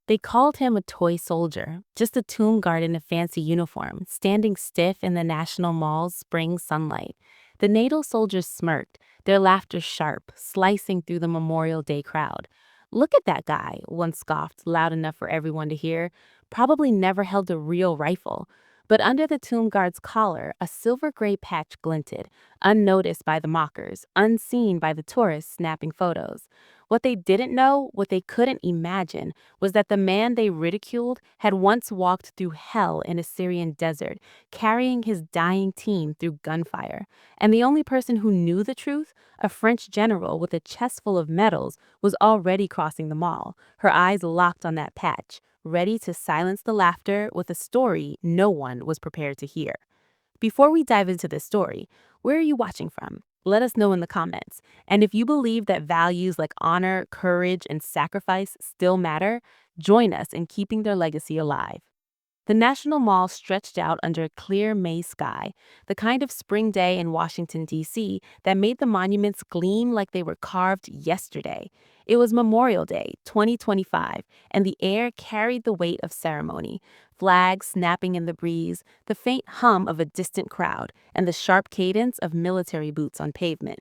They called him a toy soldier, just a tomb guard in a fancy uniform, standing stiff in the National Mall's spring sunlight. The NATO soldiers smirked, their laughter sharp, slicing through the Memorial Day crowd. "Look at that guy," one scoffed, loud enough for everyone to hear. "Probably never held a real rifle." But under the tomb guard's collar, a silver gray patch glinted, unnoticed by the mockers, unseen by the tourists snapping photos. What they didn't know, what they couldn't imagine, was that the man they ridiculed had once walked through hell in a Syrian desert, carrying his dying team through gunfire. And the only person who knew the truth, a French general with a chest full of medals, was already crossing the mall, her eyes locked on that patch, ready to silence the laughter with a story no one was prepared to hear. Before we dive into this story, where are you watching from? Let us know in the comments. And if you believe that values like honor, courage, and sacrifice still matter, join us in keeping their legacy alive. The National Mall stretched out under a clear May sky, the kind of spring day in Washington, D.C. that made the monuments gleam like they were carved yesterday. It was Memorial Day, 2025, and the air carried the weight of ceremony. Flags snapping in the breeze, the faint hum of a distant crowd, and the sharp cadence of military boots on pavement.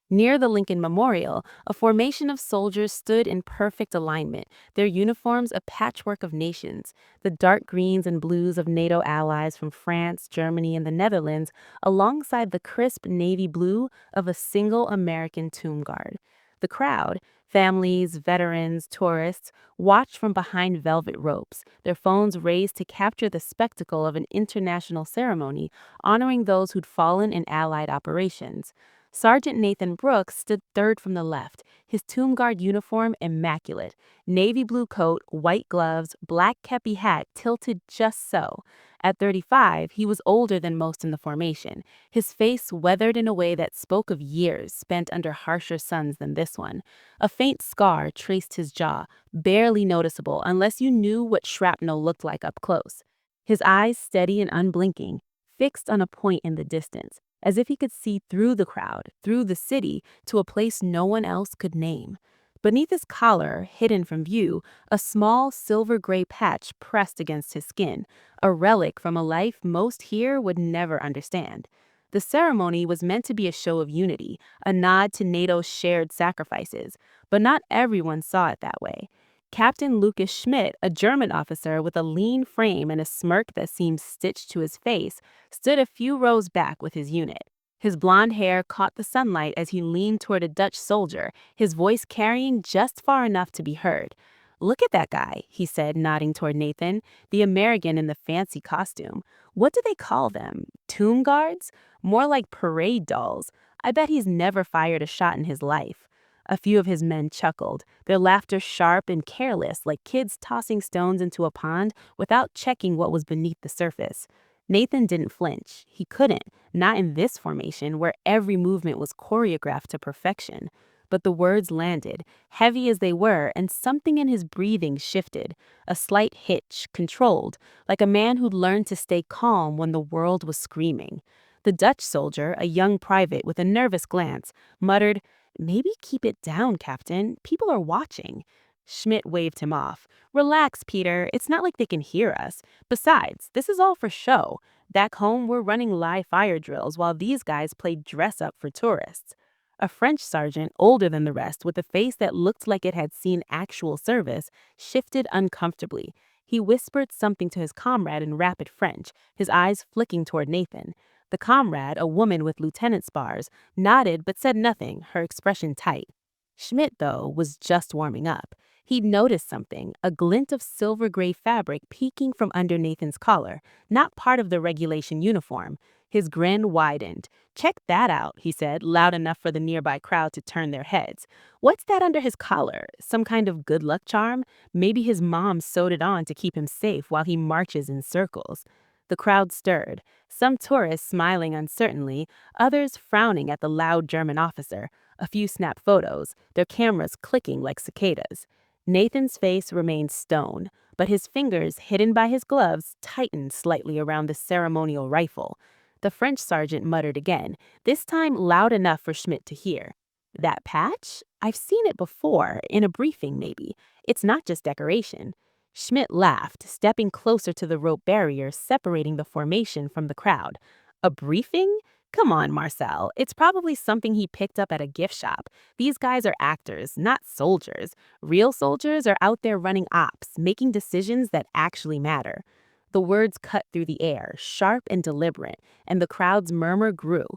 Near the Lincoln Memorial, a formation of soldiers stood in perfect alignment, their uniforms a patchwork of nations, the dark greens and blues of NATO allies from France, Germany, and the Netherlands, alongside the crisp navy blue of a single American tomb guard. The crowd, families, veterans, tourists, watched from behind velvet ropes, their phones raised to capture the spectacle of an international ceremony honoring those who'd fallen in Allied operations. Sergeant Nathan Brooks stood third from the left, his tomb guard uniform immaculate, navy blue coat, white gloves, black kepi hat tilted just so. At 35, he was older than most in the formation, his face weathered in a way that spoke of years spent under harsher suns than this one. A faint scar traced his jaw, barely noticeable unless you knew what shrapnel looked like up close. His eyes steady and unblinking, fixed on a point in the distance, as if he could see through the crowd, through the city, to a place no one else could name. Beneath his collar, hidden from view, a small silver gray patch pressed against his skin, a relic from a life most here would never understand. The ceremony was meant to be a show of unity, a nod to NATO's shared sacrifices, but not everyone saw it that way. Captain Lucas Schmidt, a German officer with a lean frame and a smirk that seemed stitched to his face, stood a few rows back with his unit. His blonde hair caught the sunlight as he leaned toward a Dutch soldier, his voice carrying just far enough to be heard. "Look at that guy," he said, nodding toward Nathan, the American in the fancy costume. "What do they call them? Tomb guards? More like parade dolls. I bet he's never fired a shot in his life." A few of his men chuckled, their laughter sharp and careless, like kids tossing stones into a pond without checking what was beneath the surface. Nathan didn't flinch. He couldn't, not in this formation where every movement was choreographed to perfection. But the words landed, heavy as they were, and something in his breathing shifted. A slight hitch, controlled, like a man who'd learned to stay calm when the world was screaming. The Dutch soldier, a young private with a nervous glance, muttered, "Maybe keep it down, Captain. People are watching." Schmidt waved him off. "Relax, Peter. It's not like they can hear us. Besides, this is all for show. Back home, we're running live fire drills while these guys play dress up for tourists." A French sergeant, older than the rest, with a face that looked like it had seen actual service, shifted uncomfortably. He whispered something to his comrade in rapid French, his eyes flicking toward Nathan. The comrade, a woman with lieutenant spars, nodded but said nothing, her expression tight. Schmidt, though, was just warming up. He'd noticed something, a glint of silver gray fabric peeking from under Nathan's collar, not part of the regulation uniform. His grin widened. "Check that out," he said, loud enough for the nearby crowd to turn their heads. "What's that under his collar? Some kind of good luck charm? Maybe his mom sewed it on to keep him safe while he marches in circles." The crowd stirred, some tourists smiling uncertainly, others frowning at the loud German officer. A few snapped photos, their cameras clicking like cicadas. Nathan's face remained stone, but his fingers, hidden by his gloves, tightened slightly around the ceremonial rifle. The French sergeant muttered again, this time loud enough for Schmidt to hear. "That patch? I've seen it before, in a briefing maybe. It's not just decoration." Schmidt laughed, stepping closer to the rope barrier separating the formation from the crowd. A briefing? Come on, Marcel. It's probably something he picked up at a gift shop. These guys are actors, not soldiers. Real soldiers are out there running ops, making decisions that actually matter. The words cut through the air, sharp and deliberate, and the crowd's murmur grew.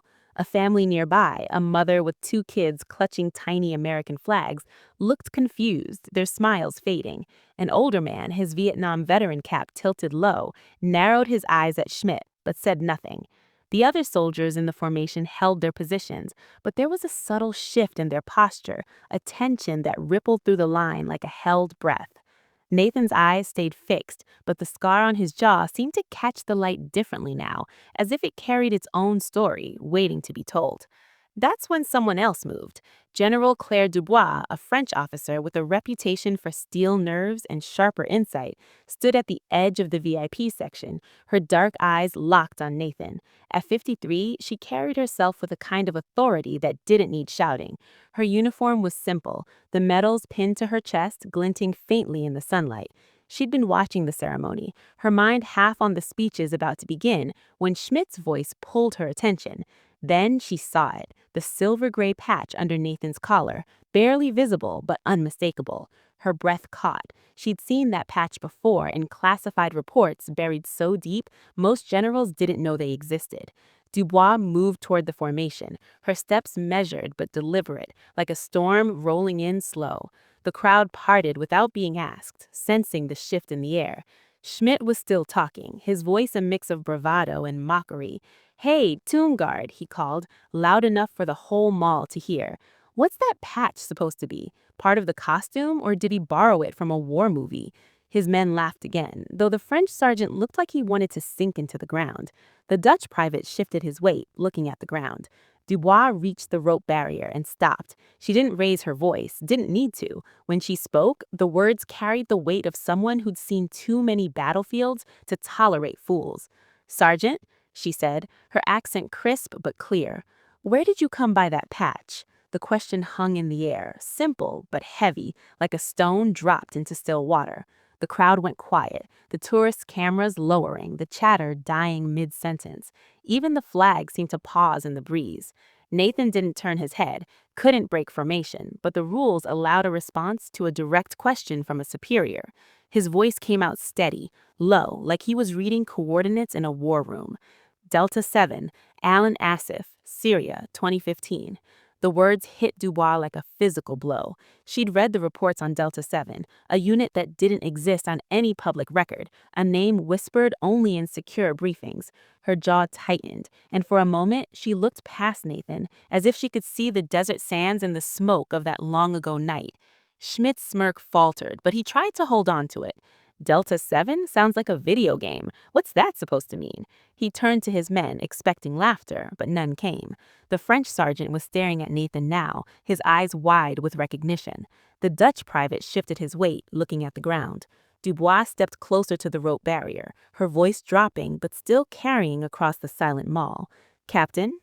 A family nearby, a mother with two kids clutching tiny American flags, looked confused, their smiles fading. An older man, his Vietnam veteran cap tilted low, narrowed his eyes at Schmidt, but said nothing. The other soldiers in the formation held their positions, but there was a subtle shift in their posture, a tension that rippled through the line like a held breath. Nathan's eyes stayed fixed, but the scar on his jaw seemed to catch the light differently now, as if it carried its own story, waiting to be told. That's when someone else moved. General Claire Dubois, a French officer with a reputation for steel nerves and sharper insight, stood at the edge of the VIP section, her dark eyes locked on Nathan. At 53, she carried herself with a kind of authority that didn't need shouting. Her uniform was simple, the medals pinned to her chest glinting faintly in the sunlight. She'd been watching the ceremony, her mind half on the speeches about to begin, when Schmidt's voice pulled her attention. Then she saw it, the silver-gray patch under Nathan's collar, barely visible but unmistakable. Her breath caught. She'd seen that patch before in classified reports buried so deep most generals didn't know they existed. Dubois moved toward the formation, her steps measured but deliberate, like a storm rolling in slow. The crowd parted without being asked, sensing the shift in the air. Schmidt was still talking, his voice a mix of bravado and mockery. "Hey, tomb guard," he called, loud enough for the whole mall to hear. "What's that patch supposed to be? Part of the costume, or did he borrow it from a war movie?" His men laughed again, though the French sergeant looked like he wanted to sink into the ground. The Dutch private shifted his weight, looking at the ground. Dubois reached the rope barrier and stopped. She didn't raise her voice, didn't need to. When she spoke, the words carried the weight of someone who'd seen too many battlefields to tolerate fools. "Sergeant," she said, her accent crisp but clear, "where did you come by that patch?" The question hung in the air, simple but heavy, like a stone dropped into still water. The crowd went quiet, the tourists' cameras lowering, the chatter dying mid-sentence. Even the flag seemed to pause in the breeze. Nathan didn't turn his head, couldn't break formation, but the rules allowed a response to a direct question from a superior. His voice came out steady, low, like he was reading coordinates in a war room. Delta 7, Alan Asif, Syria, 2015. The words hit Dubois like a physical blow. She'd read the reports on Delta 7, a unit that didn't exist on any public record, a name whispered only in secure briefings. Her jaw tightened, and for a moment she looked past Nathan, as if she could see the desert sands and the smoke of that long-ago night. Schmidt's smirk faltered, but he tried to hold on to it. Delta 7 sounds like a video game. What's that supposed to mean? He turned to his men, expecting laughter, but none came. The French sergeant was staring at Nathan now, his eyes wide with recognition. The Dutch private shifted his weight, looking at the ground. Dubois stepped closer to the rope barrier, her voice dropping but still carrying across the silent mall. "Captain?"